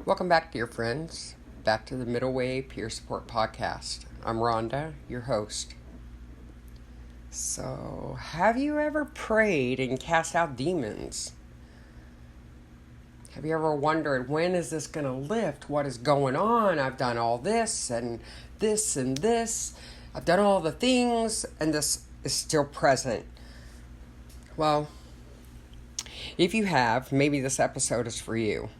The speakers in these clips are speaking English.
Welcome back, dear friends. Back to the Middle Way Peer Support Podcast. I'm Rhonda, your host. So, have you ever prayed and cast out demons? Have you ever wondered, when is this going to lift? What is going on? I've done all this and this and this. I've done all the things, and this is still present. Well, if you have, maybe this episode is for you.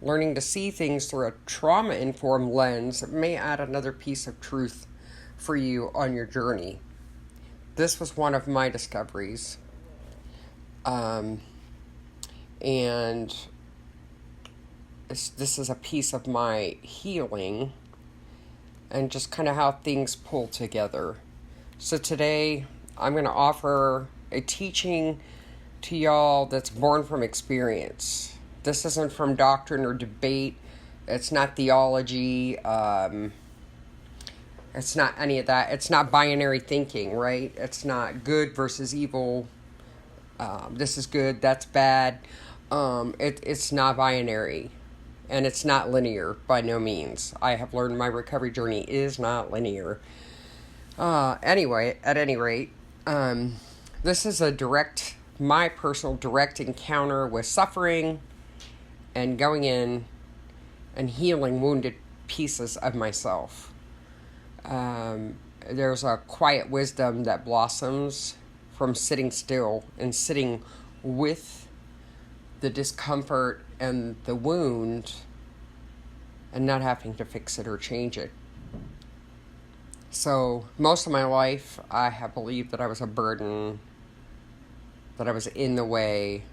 Learning to see things through a trauma-informed lens may add another piece of truth for you on your journey. This was one of my discoveries. And this is a piece of my healing and just kind of how things pull together. So today, I'm going to offer a teaching to y'all that's born from experience. This isn't from doctrine or debate. It's not theology. It's not any of that. It's not binary thinking, right? It's not good versus evil. This is good, that's bad. It's not binary. And it's not linear by no means. I have learned my recovery journey is not linear. At any rate, this is my personal direct encounter with suffering and going in and healing wounded pieces of myself. There's a quiet wisdom that blossoms from sitting still and sitting with the discomfort and the wound and not having to fix it or change it. So most of my life, I have believed that I was a burden, that I was in the way,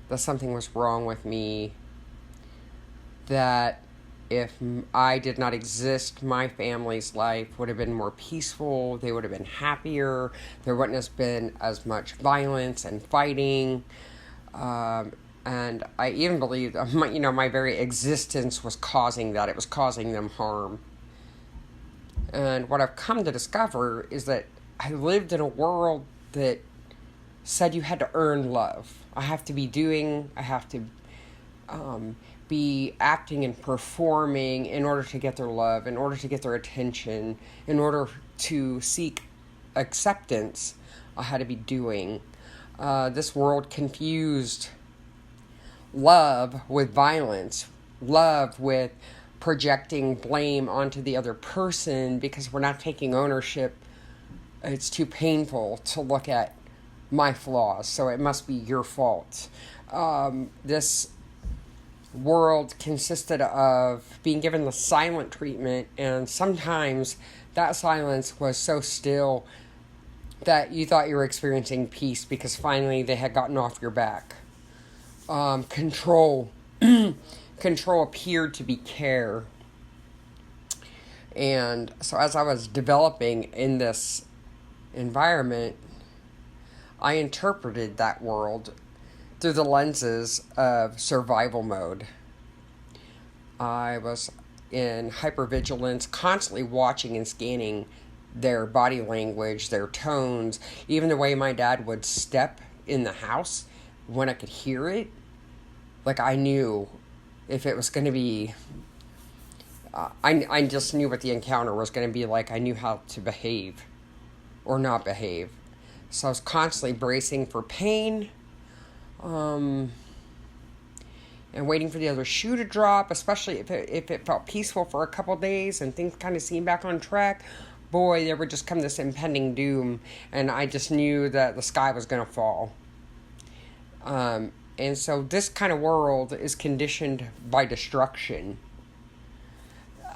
that something was wrong with me, that if I did not exist, my family's life would have been more peaceful, they would have been happier, there wouldn't have been as much violence and fighting, and I even believed, my very existence was causing that, it was causing them harm. And what I've come to discover is that I lived in a world that said you had to earn love. I have to be acting and performing in order to get their love, in order to get their attention, in order to seek acceptance. I had to be doing. This world confused love with violence, love with projecting blame onto the other person because we're not taking ownership. It's too painful to look at my flaws, so it must be your fault. This world consisted of being given the silent treatment, and sometimes that silence was so still that you thought you were experiencing peace because finally they had gotten off your back. Control appeared to be care. And so as I was developing in this environment, I interpreted that world through the lenses of survival mode. I was in hypervigilance, constantly watching and scanning their body language, their tones, even the way my dad would step in the house when I could hear it. Like I knew if it was going to be, I just knew what the encounter was going to be like. I knew how to behave or not behave. So I was constantly bracing for pain, and waiting for the other shoe to drop, especially if it felt peaceful for a couple days and things kind of seemed back on track. Boy, there would just come this impending doom, and I just knew that the sky was going to fall. And so this kind of world is conditioned by destruction.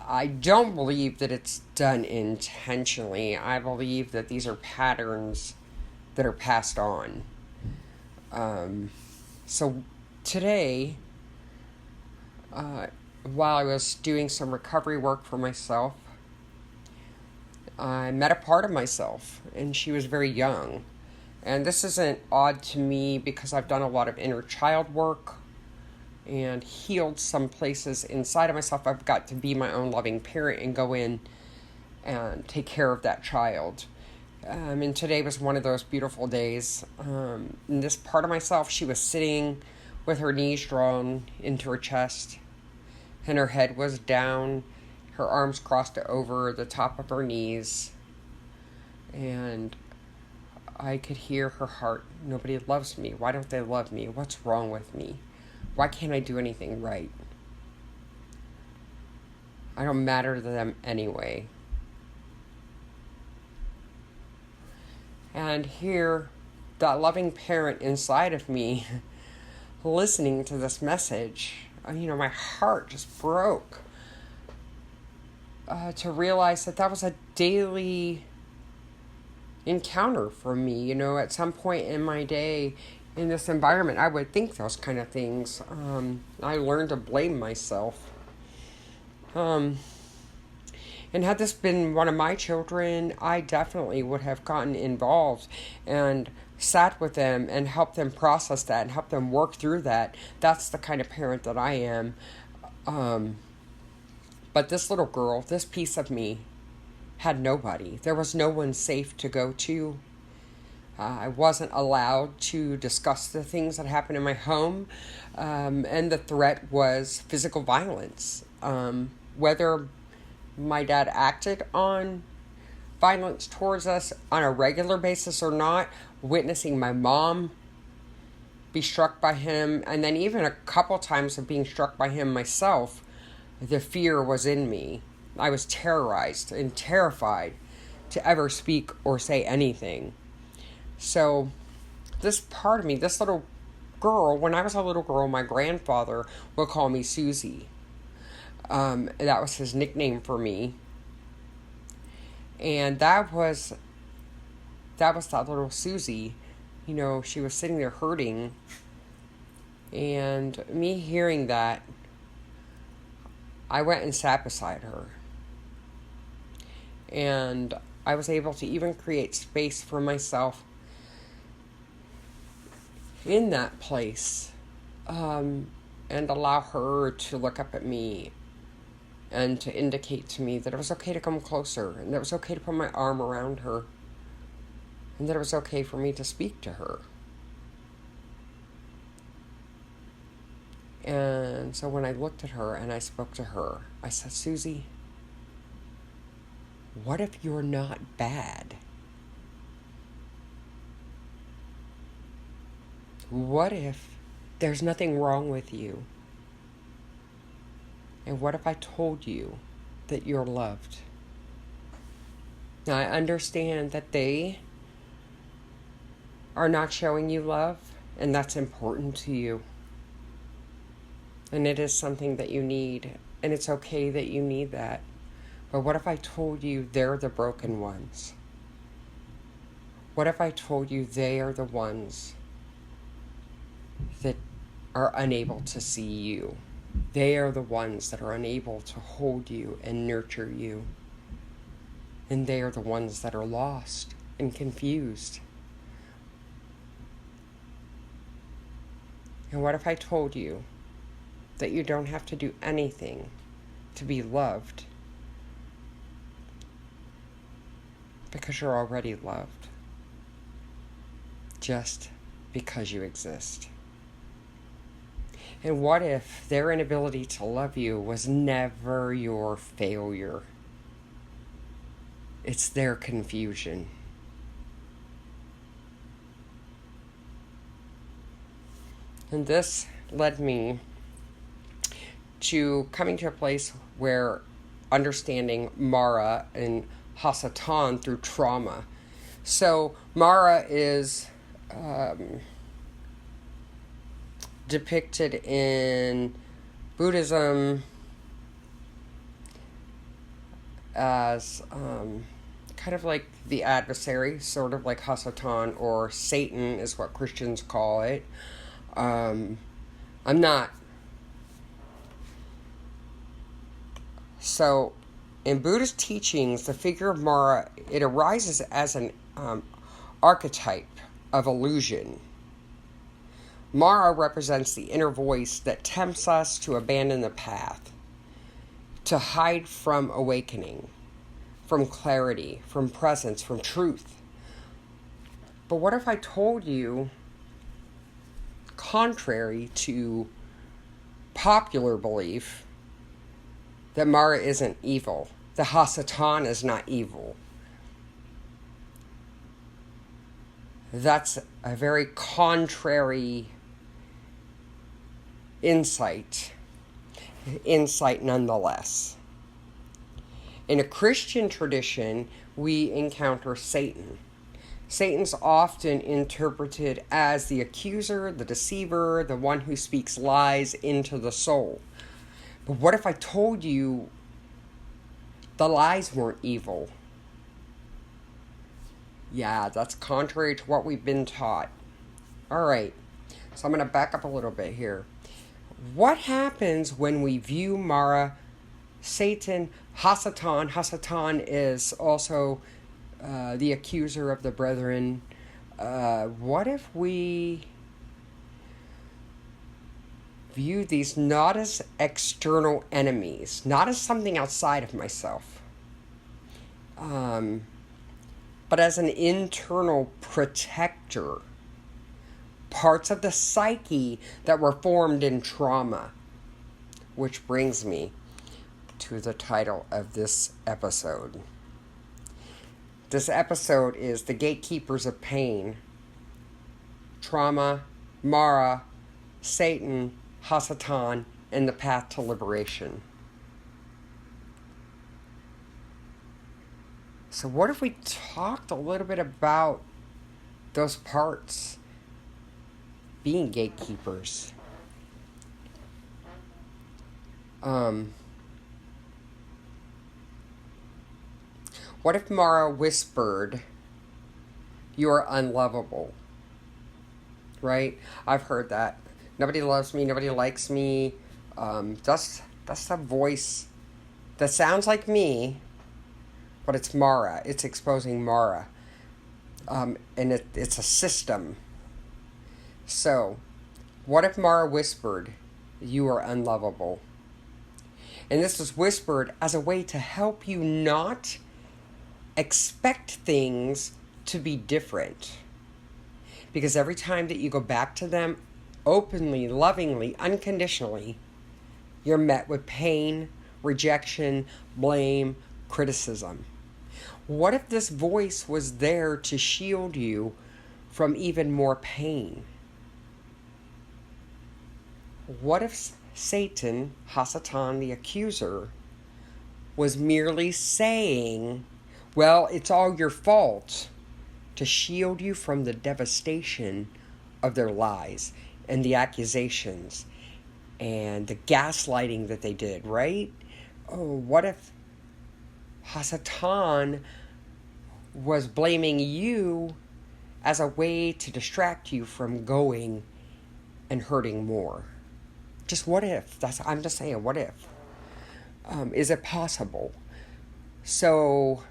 I don't believe that it's done intentionally. I believe that these are patterns that are passed on. So today, while I was doing some recovery work for myself, I met a part of myself, and she was very young. And this isn't odd to me because I've done a lot of inner child work and healed some places inside of myself. I've got to be my own loving parent and go in and take care of that child. And today was one of those beautiful days. And this part of myself, she was sitting with her knees drawn into her chest, and her head was down, her arms crossed over the top of her knees, and I could hear her heart. Nobody loves me. Why don't they love me? What's wrong with me? Why can't I do anything right? I don't matter to them anyway. And here, that loving parent inside of me, listening to this message, my heart just broke. To realize that was a daily encounter for me. At some point in my day, in this environment, I would think those kind of things. I learned to blame myself. And had this been one of my children, I definitely would have gotten involved and sat with them and helped them process that and help them work through that. That's the kind of parent that I am. But this little girl, this piece of me, had nobody. There was no one safe to go to. I wasn't allowed to discuss the things that happened in my home. And the threat was physical violence. Whether my dad acted on violence towards us on a regular basis or not, witnessing my mom be struck by him, and then even a couple times of being struck by him myself, the fear was in me. I was terrorized and terrified to ever speak or say anything. So this part of me, this little girl, when I was a little girl, my grandfather would call me Susie. That was his nickname for me. And that was that little Susie. She was sitting there hurting. And me hearing that, I went and sat beside her. And I was able to even create space for myself in that place. And allow her to look up at me and to indicate to me that it was okay to come closer, and that it was okay to put my arm around her, and that it was okay for me to speak to her. And so when I looked at her and I spoke to her, I said, Susie, what if you're not bad? What if there's nothing wrong with you? And what if I told you that you're loved? Now, I understand that they are not showing you love, and that's important to you. And it is something that you need, and it's okay that you need that. But what if I told you they're the broken ones? What if I told you they are the ones that are unable to see you? They are the ones that are unable to hold you and nurture you. And they are the ones that are lost and confused. And what if I told you that you don't have to do anything to be loved, because you're already loved, just because you exist? And what if their inability to love you was never your failure? It's their confusion. And this led me to coming to a place where understanding Mara and Hasatan through trauma. So Mara is depicted in Buddhism as kind of like the adversary, sort of like Hasatan, or Satan is what Christians call it. I'm not. So, in Buddhist teachings, the figure of Mara, it arises as an archetype of illusion. Mara represents the inner voice that tempts us to abandon the path, to hide from awakening, from clarity, from presence, from truth. But what if I told you contrary to popular belief that Mara isn't evil. The Hasatan is not evil. That's a very contrary insight nonetheless. In a Christian tradition, we encounter Satan. Satan's often interpreted as the accuser, the deceiver, the one who speaks lies into the soul. But what if I told you the lies weren't evil? Yeah, that's contrary to what we've been taught. Alright, so I'm going to back up a little bit here. What happens when we view Mara, Satan, Hasatan? Hasatan is also the accuser of the brethren. What if we view these not as external enemies, not as something outside of myself, but as an internal protector, parts of the psyche that were formed in trauma? Which brings me to the title of this episode. This episode is The Gatekeepers of Pain, Trauma, Mara, Satan, Hasatan, and the Path to Liberation. So what if we talked a little bit about those parts being gatekeepers? What if Mara whispered, "You're unlovable"? Right? I've heard that. Nobody loves me, nobody likes me. That's a voice that sounds like me, but it's Mara. It's exposing Mara. And it's a system. So, what if Mara whispered, "You are unlovable"? And this was whispered as a way to help you not expect things to be different. Because every time that you go back to them, openly, lovingly, unconditionally, you're met with pain, rejection, blame, criticism. What if this voice was there to shield you from even more pain? What if Satan, Hasatan, the accuser, was merely saying, "Well, it's all your fault," to shield you from the devastation of their lies and the accusations and the gaslighting that they did, right? Oh, what if Hasatan was blaming you as a way to distract you from going and hurting more? Just what if? I'm just saying, what if? Is it possible? So,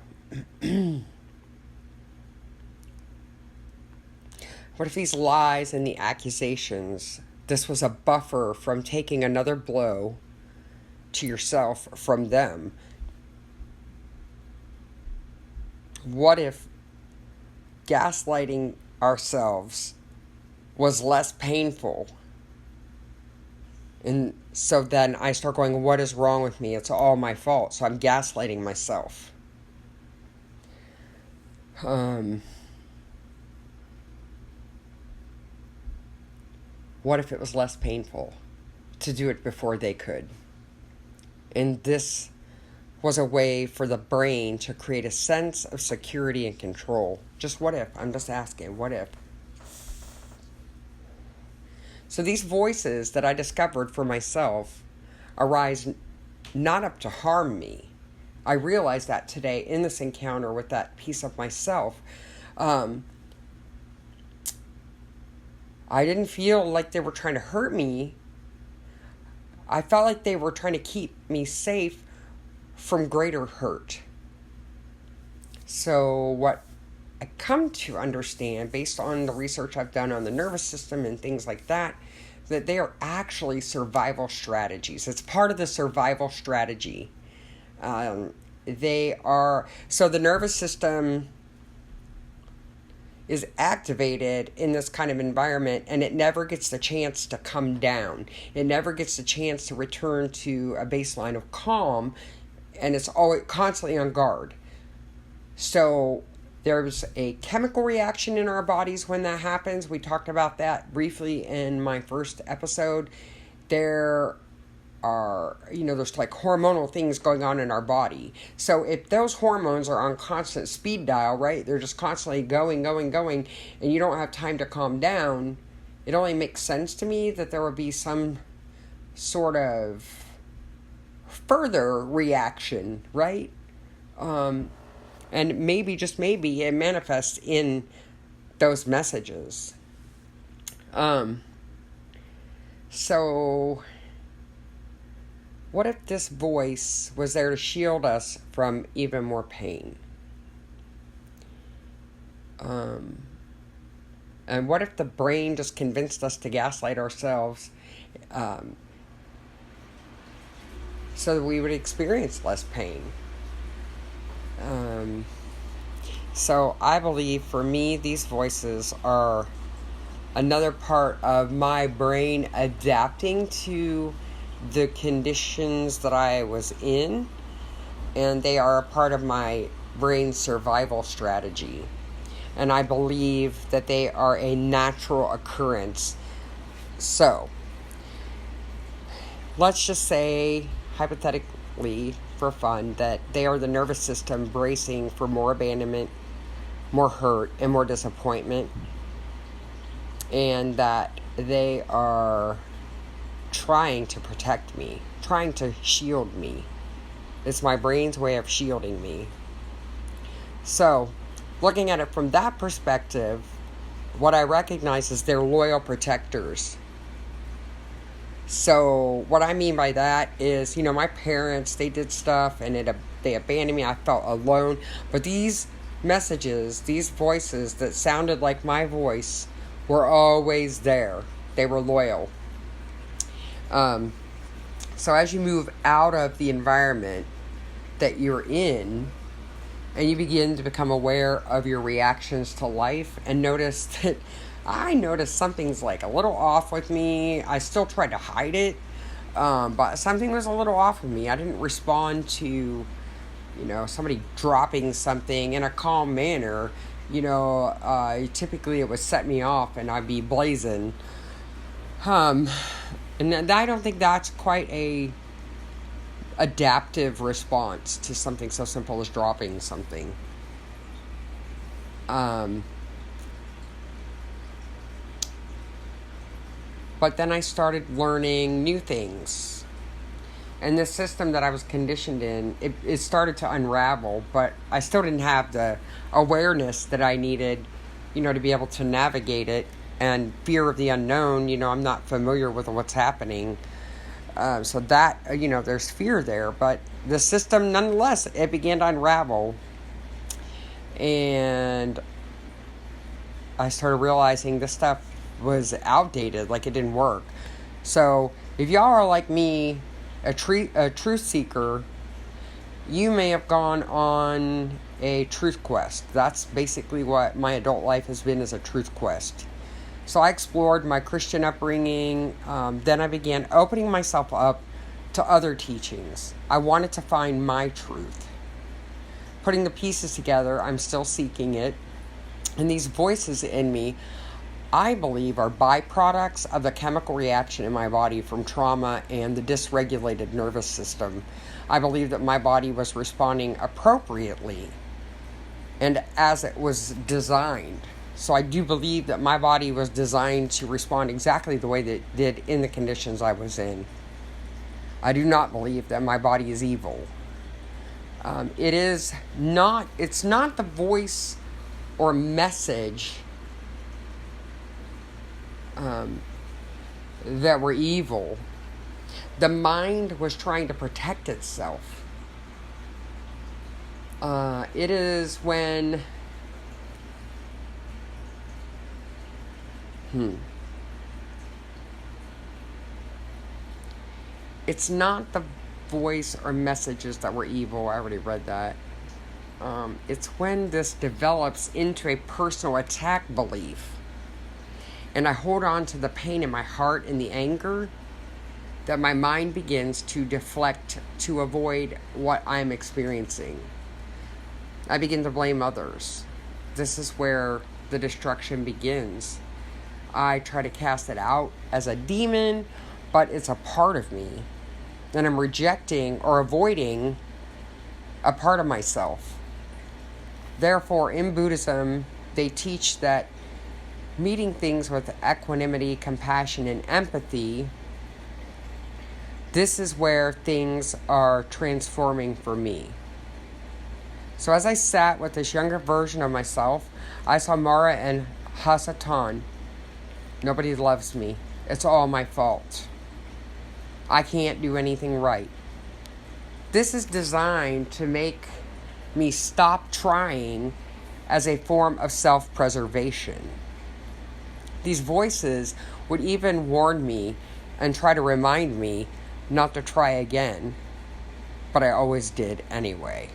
what if these lies and the accusations, this was a buffer from taking another blow to yourself from them? What if gaslighting ourselves was less painful? And so then I start going, what is wrong with me? It's all my fault. So I'm gaslighting myself. What if it was less painful to do it before they could? And this was a way for the brain to create a sense of security and control. Just what if? I'm just asking, what if? So these voices that I discovered for myself arise not up to harm me. I realized that today in this encounter with that piece of myself. I didn't feel like they were trying to hurt me. I felt like they were trying to keep me safe from greater hurt. So what I come to understand, based on the research I've done on the nervous system and things like that they are actually survival strategies. It's part of the survival strategy. They are, so the nervous system is activated in this kind of environment, and it never gets the chance to come down. It never gets the chance to return to a baseline of calm, and it's always constantly on guard. So there's a chemical reaction in our bodies when that happens. We talked about that briefly in my first episode. There are, there's like hormonal things going on in our body. So if those hormones are on constant speed dial, right, they're just constantly going, and you don't have time to calm down, it only makes sense to me that there would be some sort of further reaction, right? And maybe, just maybe, it manifests in those messages. So what if this voice was there to shield us from even more pain? And what if the brain just convinced us to gaslight ourselves so that we would experience less pain? So I believe, for me, these voices are another part of my brain adapting to the conditions that I was in, and they are a part of my brain's survival strategy. And I believe that they are a natural occurrence. So, let's just say, hypothetically, for fun, that they are the nervous system bracing for more abandonment, more hurt, and more disappointment. And that they are trying to protect me, trying to shield me. It's my brain's way of shielding me. So, looking at it from that perspective, what I recognize is they're loyal protectors. So, what I mean by that is, my parents, they did stuff and they abandoned me. I felt alone. But these messages, these voices that sounded like my voice, were always there. They were loyal. So as you move out of the environment that you're in, and you begin to become aware of your reactions to life, and notice that I noticed something's like a little off with me. I still tried to hide it, but something was a little off with me. I didn't respond to, somebody dropping something in a calm manner. Typically it would set me off and I'd be blazing. And I don't think that's quite a adaptive response to something so simple as dropping something. But then I started learning new things. And the system that I was conditioned in, it started to unravel, but I still didn't have the awareness that I needed, to be able to navigate it. And fear of the unknown, I'm not familiar with what's happening. So that, there's fear there. But the system, nonetheless, it began to unravel. And I started realizing this stuff was outdated, like it didn't work. So if y'all are like me, a truth seeker, you may have gone on a truth quest. That's basically what my adult life has been, is a truth quest. So I explored my Christian upbringing. Then I began opening myself up to other teachings. I wanted to find my truth. Putting the pieces together, I'm still seeking it. And these voices in me, I believe, are byproducts of the chemical reaction in my body from trauma and the dysregulated nervous system. I believe that my body was responding appropriately and as it was designed. So I do believe that my body was designed to respond exactly the way that it did in the conditions I was in. I do not believe that my body is evil. It's not the voice or message that were evil. The mind was trying to protect itself. It is when it's not the voice or messages that were evil. I already read that. It's when this develops into a personal attack belief, and I hold on to the pain in my heart and the anger, that my mind begins to deflect to avoid what I'm experiencing. I begin to blame others. This is where the destruction begins. I try to cast it out as a demon, but it's a part of me. And I'm rejecting or avoiding a part of myself. Therefore, in Buddhism, they teach that meeting things with equanimity, compassion, and empathy, this is where things are transforming for me. So as I sat with this younger version of myself, I saw Mara and Hasatan. Nobody loves me. It's all my fault. I can't do anything right. This is designed to make me stop trying as a form of self-preservation. These voices would even warn me and try to remind me not to try again, but I always did anyway.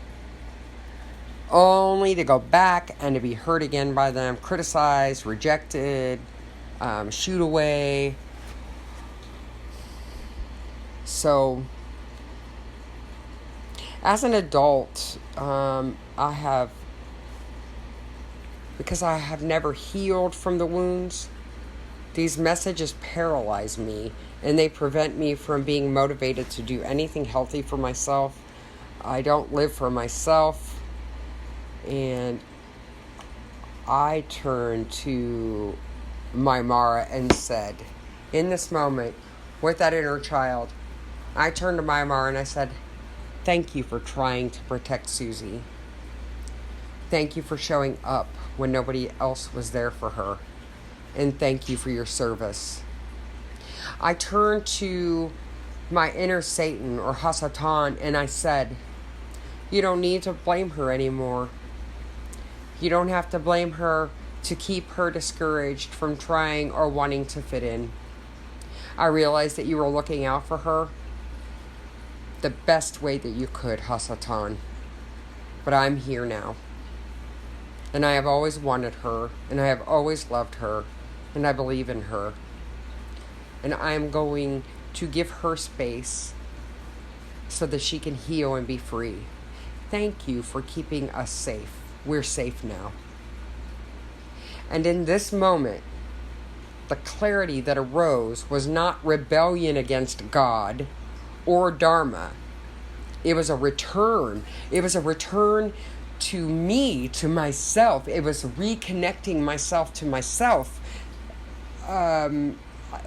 Only to go back and to be hurt again by them, criticized, rejected, shooed away. So, as an adult, because I have never healed from the wounds, these messages paralyze me, and they prevent me from being motivated to do anything healthy for myself. I don't live for myself, and I turned to my Mara and said, in this moment, with that inner child, I turned to my Mara and I said, thank you for trying to protect Susie. Thank you for showing up when nobody else was there for her. And thank you for your service. I turned to my inner Satan or Hasatan and I said, you don't need to blame her anymore. You don't have to blame her to keep her discouraged from trying or wanting to fit in. I realized that you were looking out for her the best way that you could, Hasatan. But I'm here now. And I have always wanted her, and I have always loved her, and I believe in her. And I am going to give her space so that she can heal and be free. Thank you for keeping us safe. We're safe now. And in this moment, the clarity that arose was not rebellion against God or Dharma. It was a return. It was a return to me, to myself. It was reconnecting myself to myself. I'm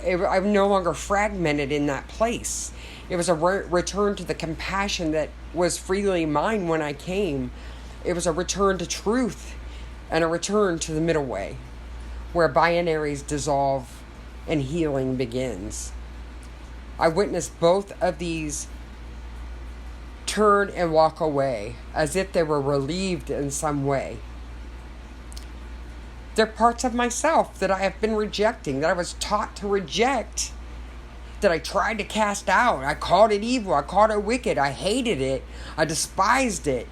no longer fragmented in that place. It was a return to the compassion that was freely mine when I came. It was a return to truth and a return to the middle way, where binaries dissolve and healing begins. I witnessed both of these turn and walk away as if they were relieved in some way. They're parts of myself that I have been rejecting, that I was taught to reject, that I tried to cast out. I called it evil. I called it wicked. I hated it. I despised it.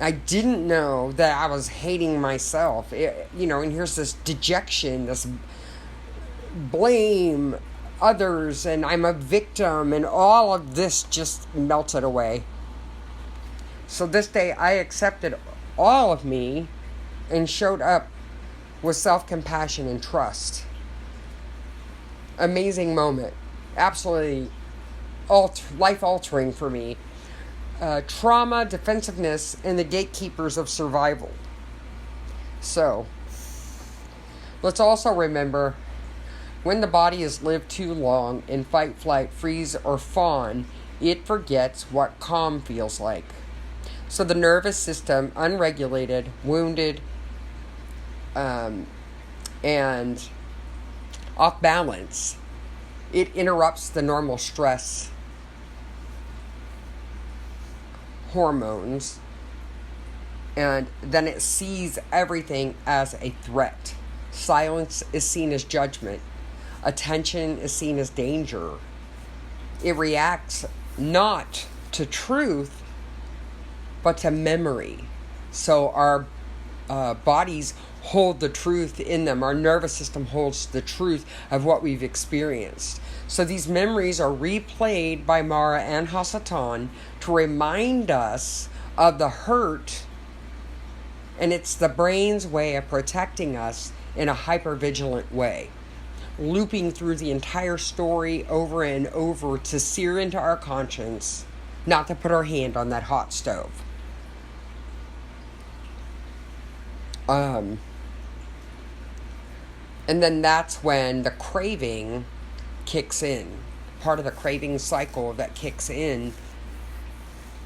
I didn't know that I was hating myself. And here's this dejection, this blame others, and I'm a victim, and all of this just melted away. So this day I accepted all of me and showed up with self-compassion and trust. Amazing moment. Absolutely life-altering for me. Trauma, defensiveness, and the gatekeepers of survival. So, let's also remember, when the body is lived too long in fight, flight, freeze, or fawn, it forgets what calm feels like. So the nervous system, unregulated, wounded, and off balance, it interrupts the normal stress hormones, and then it sees everything as a threat. Silence is seen as judgment. Attention is seen as danger. It reacts not to truth, but to memory. So our bodies hold the truth in them. Our nervous system holds the truth of what we've experienced. So these memories are replayed by Mara and Hasatan to remind us of the hurt, and it's the brain's way of protecting us in a hypervigilant way, looping through the entire story over and over to sear into our conscience, not to put our hand on that hot stove. And then that's when the craving kicks in. Part of the craving cycle that kicks in.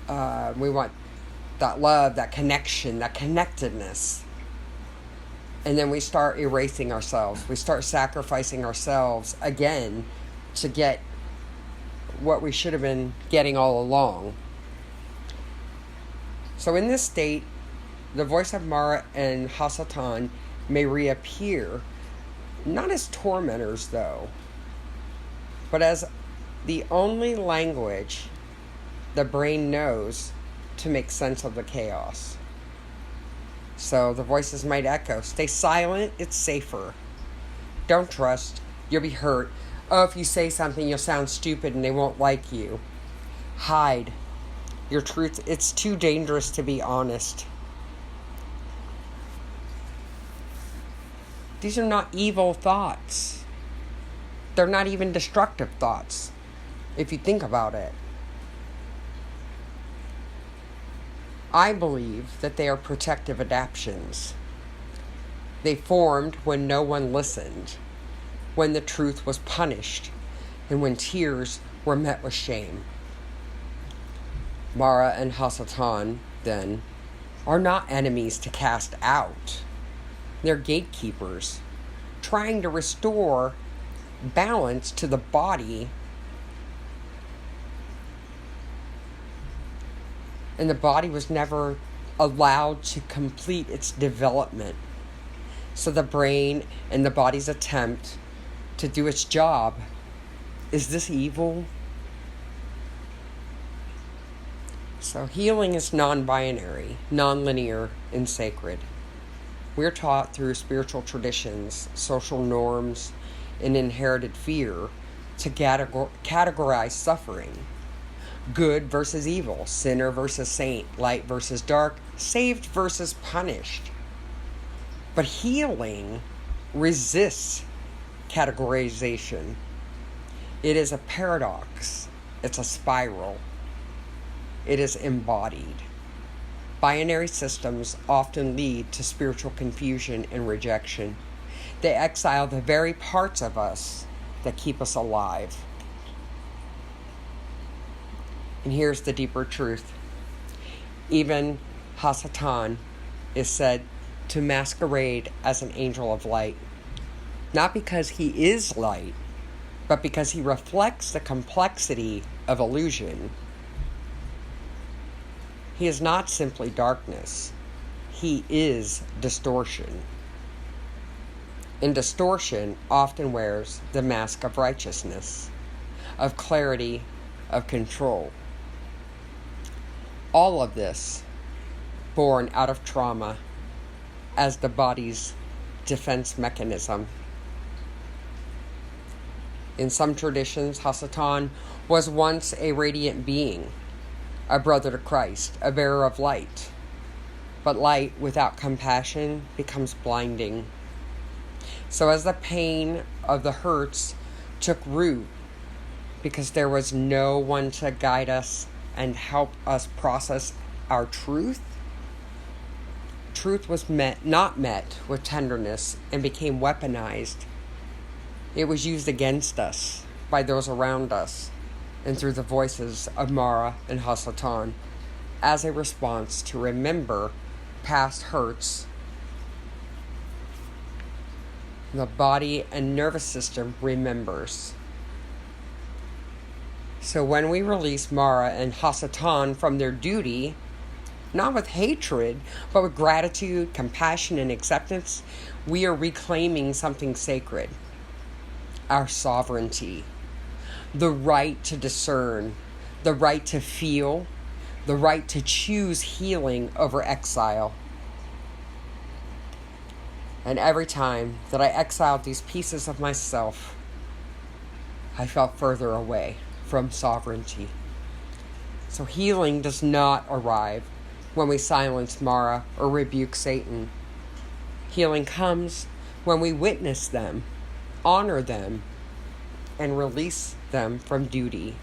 We want that love, that connection, that connectedness. And then we start erasing ourselves. We start sacrificing ourselves again to get what we should have been getting all along. So in this state, the voice of Mara and Hasatan may reappear, not as tormentors though, but as the only language the brain knows to make sense of the chaos. So the voices might echo, stay silent, it's safer. Don't trust, you'll be hurt. Oh, if you say something, you'll sound stupid and they won't like you. Hide your truth, it's too dangerous to be honest. These are not evil thoughts. They're not even destructive thoughts, if you think about it. I believe that they are protective adaptations. They formed when no one listened, when the truth was punished, and when tears were met with shame. Mara and Hasatan, then, are not enemies to cast out. They're gatekeepers, trying to restore balance to the body. And the body was never allowed to complete its development. So the brain and the body's attempt to do its job, is this evil? So healing is non-binary, non-linear, and sacred. We're taught through spiritual traditions, social norms, and inherited fear to categorize suffering. Good versus evil, sinner versus saint, light versus dark, saved versus punished. But healing resists categorization. It is a paradox. It's a spiral. It is embodied. Binary systems often lead to spiritual confusion and rejection. They exile the very parts of us that keep us alive. And here's the deeper truth. Even Hasatan is said to masquerade as an angel of light. Not because he is light, but because he reflects the complexity of illusion. He is not simply darkness. He is distortion. And distortion often wears the mask of righteousness, of clarity, of control. All of this born out of trauma as the body's defense mechanism. In some traditions, Hasatan was once a radiant being, a brother to Christ, a bearer of light. But light without compassion becomes blinding. So as the pain of the hurts took root, because there was no one to guide us and help us process our truth, truth was not met with tenderness and became weaponized. It was used against us by those around us and through the voices of Mara and Hasatan as a response to remember past hurts. The body and nervous system remembers. So when we release Mara and Hasatan from their duty, not with hatred, but with gratitude, compassion, and acceptance, we are reclaiming something sacred. Our sovereignty, the right to discern, the right to feel, the right to choose healing over exile. And every time that I exiled these pieces of myself, I felt further away from sovereignty. So healing does not arrive when we silence Mara or rebuke Satan. Healing comes when we witness them, honor them, and release them from duty.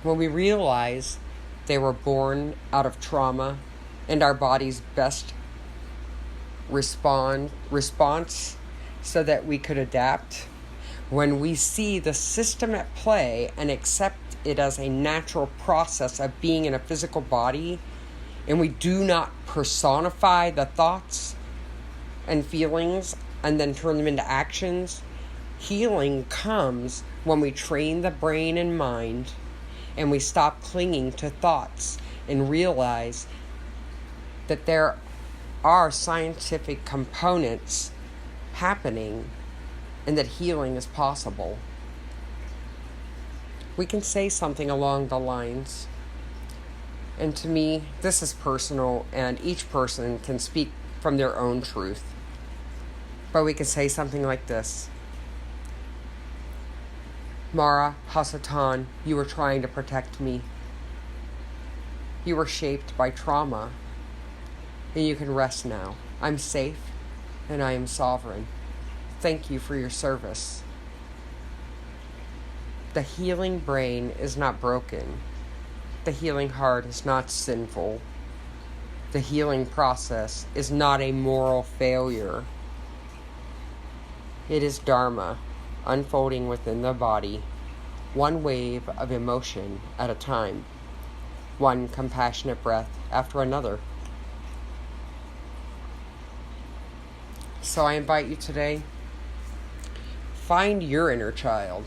When we realize they were born out of trauma and our body's best response so that we could adapt, when we see the system at play and accept it as a natural process of being in a physical body, and we do not personify the thoughts and feelings and then turn them into actions, healing comes when we train the brain and mind and we stop clinging to thoughts and realize that there are scientific components happening and that healing is possible. We can say something along the lines, and to me, this is personal, and each person can speak from their own truth. But we could say something like this: Mara, Hasatan, you were trying to protect me. You were shaped by trauma, and you can rest now. I'm safe, and I am sovereign. Thank you for your service. The healing brain is not broken. The healing heart is not sinful. The healing process is not a moral failure. It is Dharma unfolding within the body, one wave of emotion at a time, one compassionate breath after another. So I invite you today, find your inner child.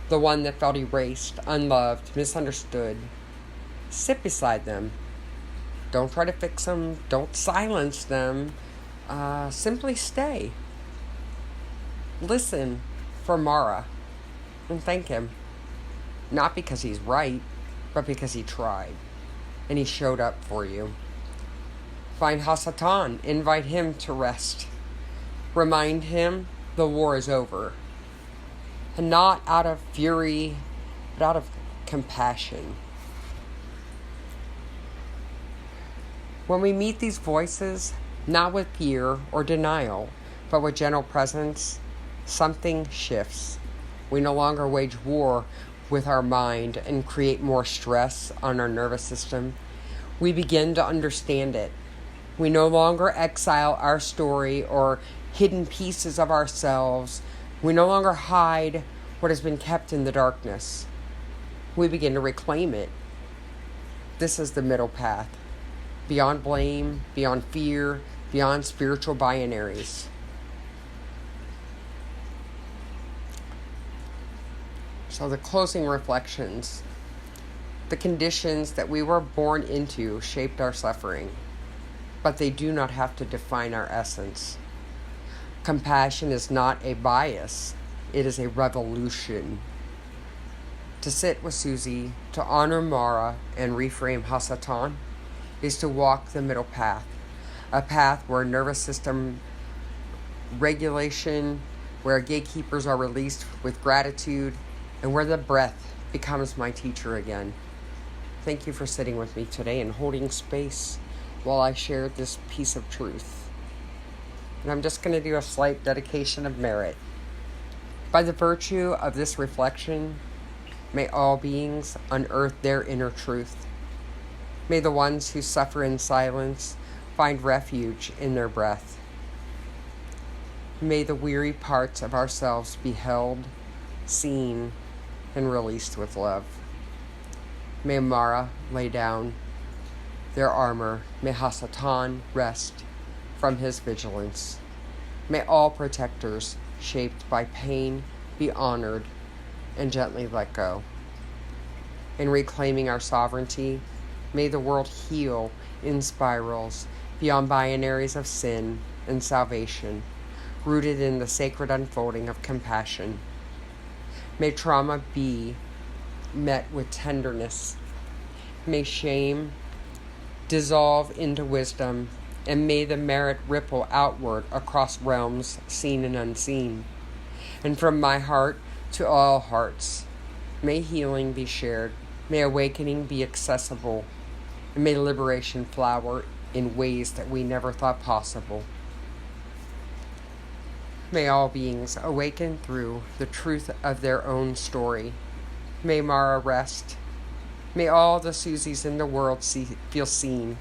The one that felt erased, unloved, misunderstood. Sit beside them. Don't try to fix them. Don't silence them. Simply stay. Listen for Mara and thank him. Not because he's right, but because he tried and he showed up for you. Find Hasatan. Invite him to rest. Remind him the war is over. And not out of fury, but out of compassion. When we meet these voices, not with fear or denial, but with gentle presence, something shifts. We no longer wage war with our mind and create more stress on our nervous system. We begin to understand it. We no longer exile our story or hidden pieces of ourselves. We no longer hide what has been kept in the darkness. We begin to reclaim it. This is the middle path. Beyond blame, beyond fear, beyond spiritual binaries. So the closing reflections. The conditions that we were born into shaped our suffering, but they do not have to define our essence. Compassion is not a bias, it is a revolution. To sit with Susie, to honor Mara and reframe Hasatan, is to walk the middle path. A path where nervous system regulation, where gatekeepers are released with gratitude, and where the breath becomes my teacher again. Thank you for sitting with me today and holding space while I shared this piece of truth. And I'm just going to do a slight dedication of merit. By the virtue of this reflection, may all beings unearth their inner truth. May the ones who suffer in silence find refuge in their breath. May the weary parts of ourselves be held, seen, and released with love. May Mara lay down their armor. May Hasatan rest from his vigilance. May all protectors shaped by pain be honored and gently let go. In reclaiming our sovereignty, may the world heal in spirals beyond binaries of sin and salvation, rooted in the sacred unfolding of compassion. May trauma be met with tenderness. May shame dissolve into wisdom, and may the merit ripple outward across realms seen and unseen. And from my heart to all hearts, may healing be shared, may awakening be accessible, and may liberation flower in ways that we never thought possible. May all beings awaken through the truth of their own story. May Mara rest. May all the Susies in the world feel seen.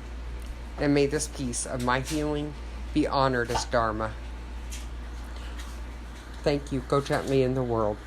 And may this piece of my healing be honored as Dharma. Thank you. Go gently in the world.